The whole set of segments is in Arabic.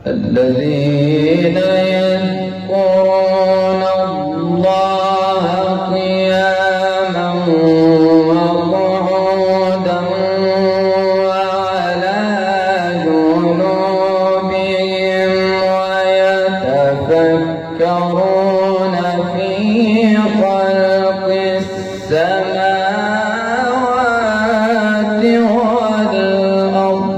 الذين يذكرون الله قياما وقعودا وعلى جنوبهم ويتفكرون في خلق السماوات والأرض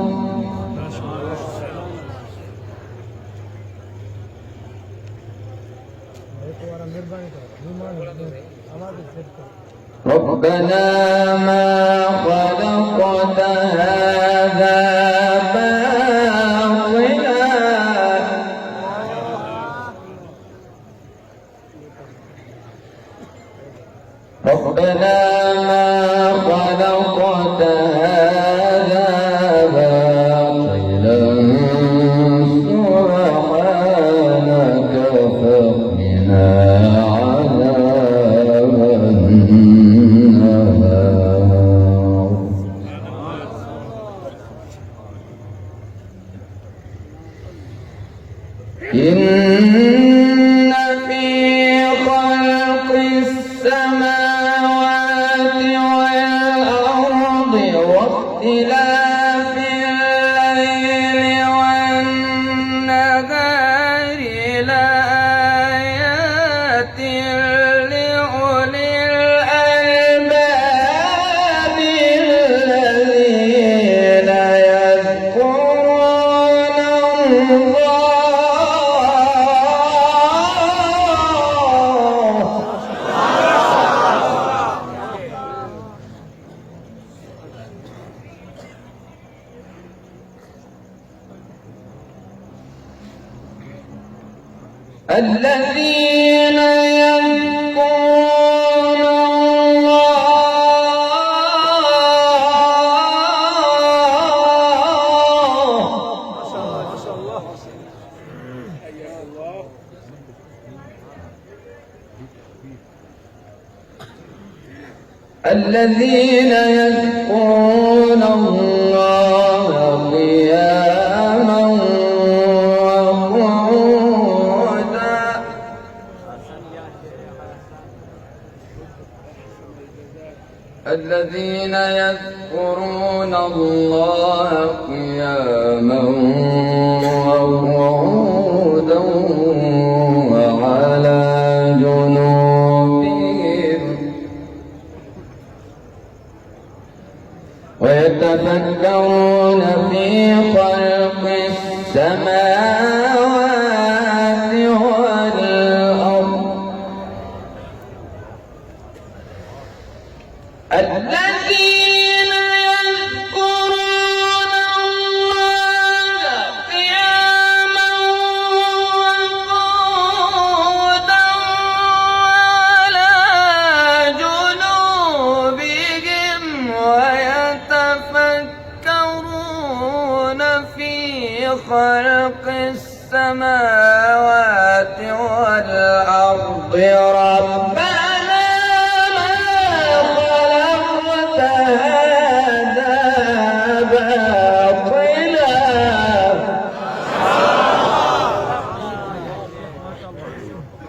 ربنا ما خلقت هذا باطلا ربنا ما خلقت هذا باطلا سبحانك فقنا عذاب النار إن في خلق السماوات والأرض واختلاف الليل والنهار لآيات لأولي الألباب الذين يذكرون الله الذين يذكرون الله قياما وقعودا الذين يذكرون الله قياما وقعودا وعلى جنوبهم ويتفكرون في خلق السماوات والأرض الذين يذكرون الله قياما وقعودا وعلى جنوبهم ويتفكرون في خلق السماوات والأرض ربنا ما خلقت هذا باطلا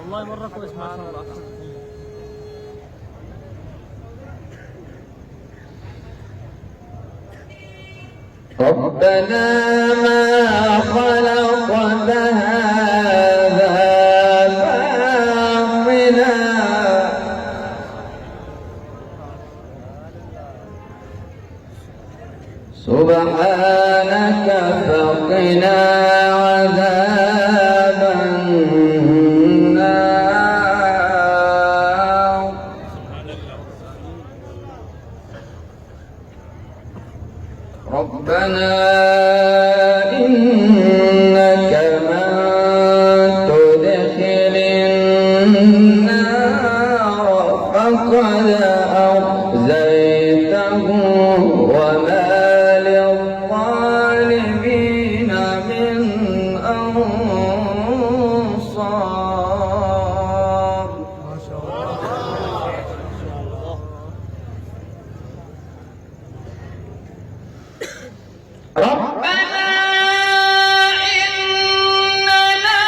الله يبارك ويسمع الله. ربنا ما خلقت هذا باطلا سبحانك فقنا عذاب النار ربنا إنك من تدخل النار فقد أخزيته وما للظالمين من أنصار ربنا إننا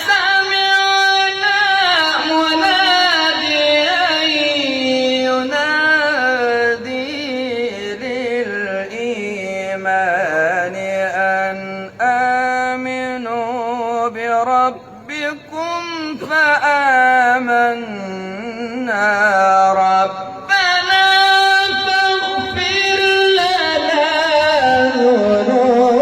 سمعنا مناديا ينادي للإيمان أن آمنوا بربكم فآمنا ربنا فاغفر لنا ذنوبنا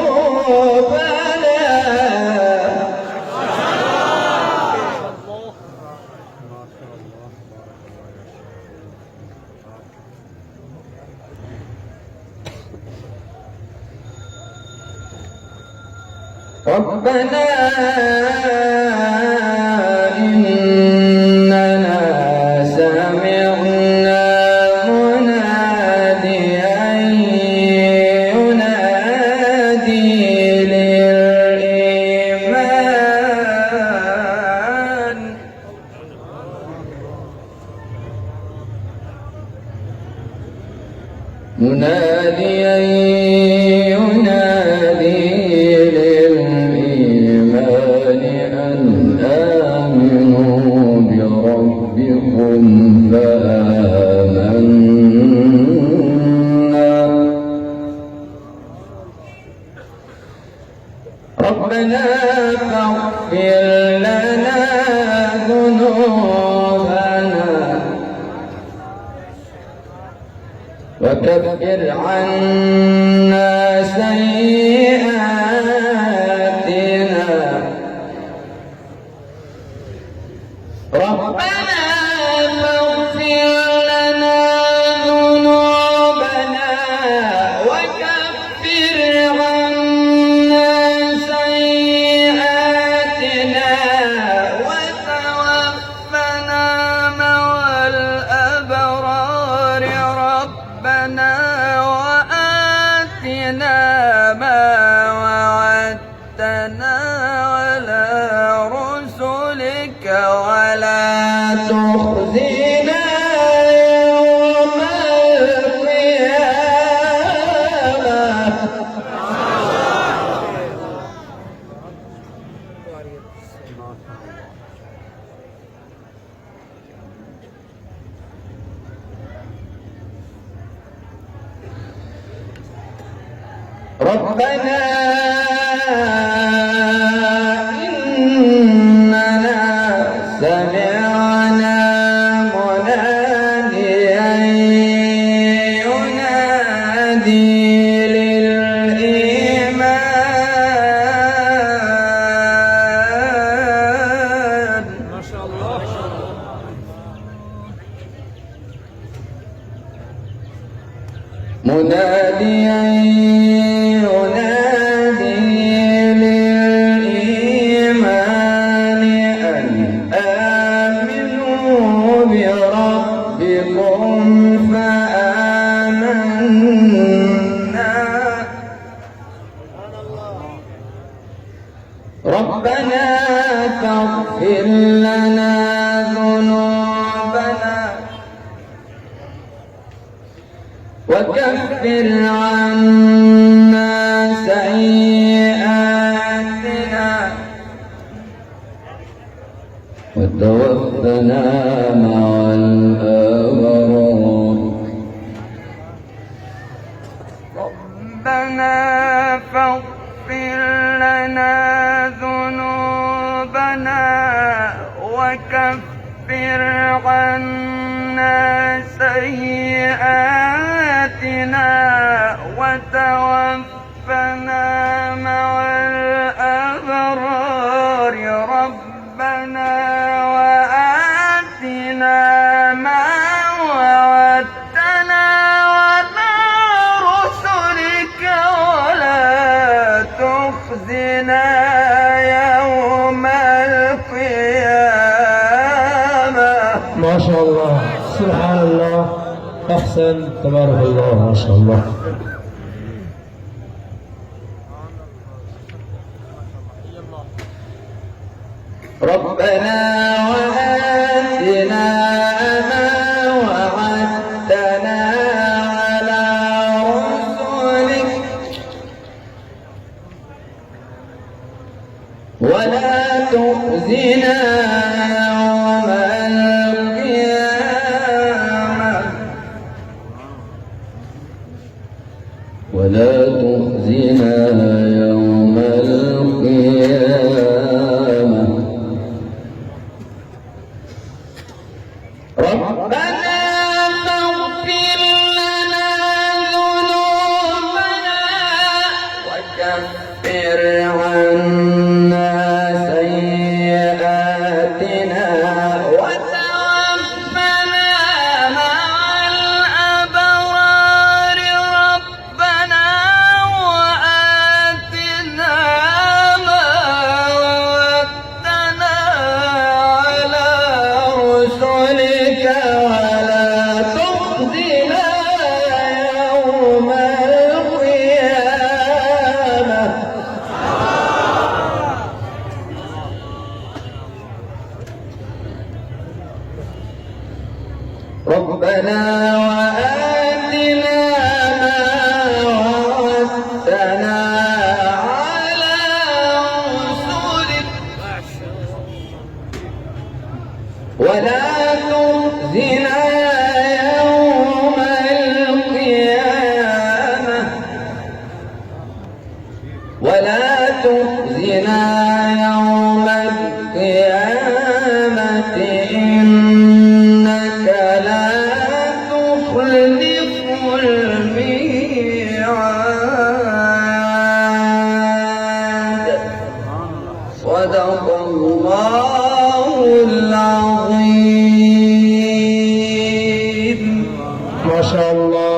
ربنا إننا سمعنا مناديا ينادي للإيمان مناديا ينادي للإيمان أن آمنوا بربكم فآمنا ربنا فاغفر لنا ذنوبنا وكفر عنا سيئاتنا ربنا فاغفر لنا ذنوبنا وكفر عنا سيئاتنا وتوفنا مع الأبرار ربنا وآتنا ما وعدتنا على رسلك ولا تخزنا يوم القيامة ربنا إننا سمعنا مناديا ينادي مناديا ينادي للإيمان أن آمنوا بربكم فآمنا ربنا فاغفر لنا ذنوبنا وكفر عنا سيئاتنا وتوفنا مع الأبرار ربنا فاغفر لنا ذنوبنا وكفر عنا سيئاتنا وتوفنا مع الأبرار ربنا وآتنا ما وعدتنا على رسلك ولا تخزنا يوم القيامة. ما شاء الله، سبحان الله، أحسن، تبارك الله، ما شاء الله. ربنا وآتنا ما وعدتنا على رسلك ولا تخزنا يوم القيامة ولا تخزنا يوم القيامة. ربنا فاغفر لنا ذنوبنا وكفر عنا سيئاتنا وتوفنا مع الأبرار ربنا وآتنا ما وعدتنا على رسلك ولا تخزنا يوم القيامة. ربنا وآتنا ما وعدتنا على رسلك ولا تخزنا يوم القيامة ولا تخزنا يوم القيامة إنك لا تخلف الميعاد. صدق الله العظيم. ما شاء الله.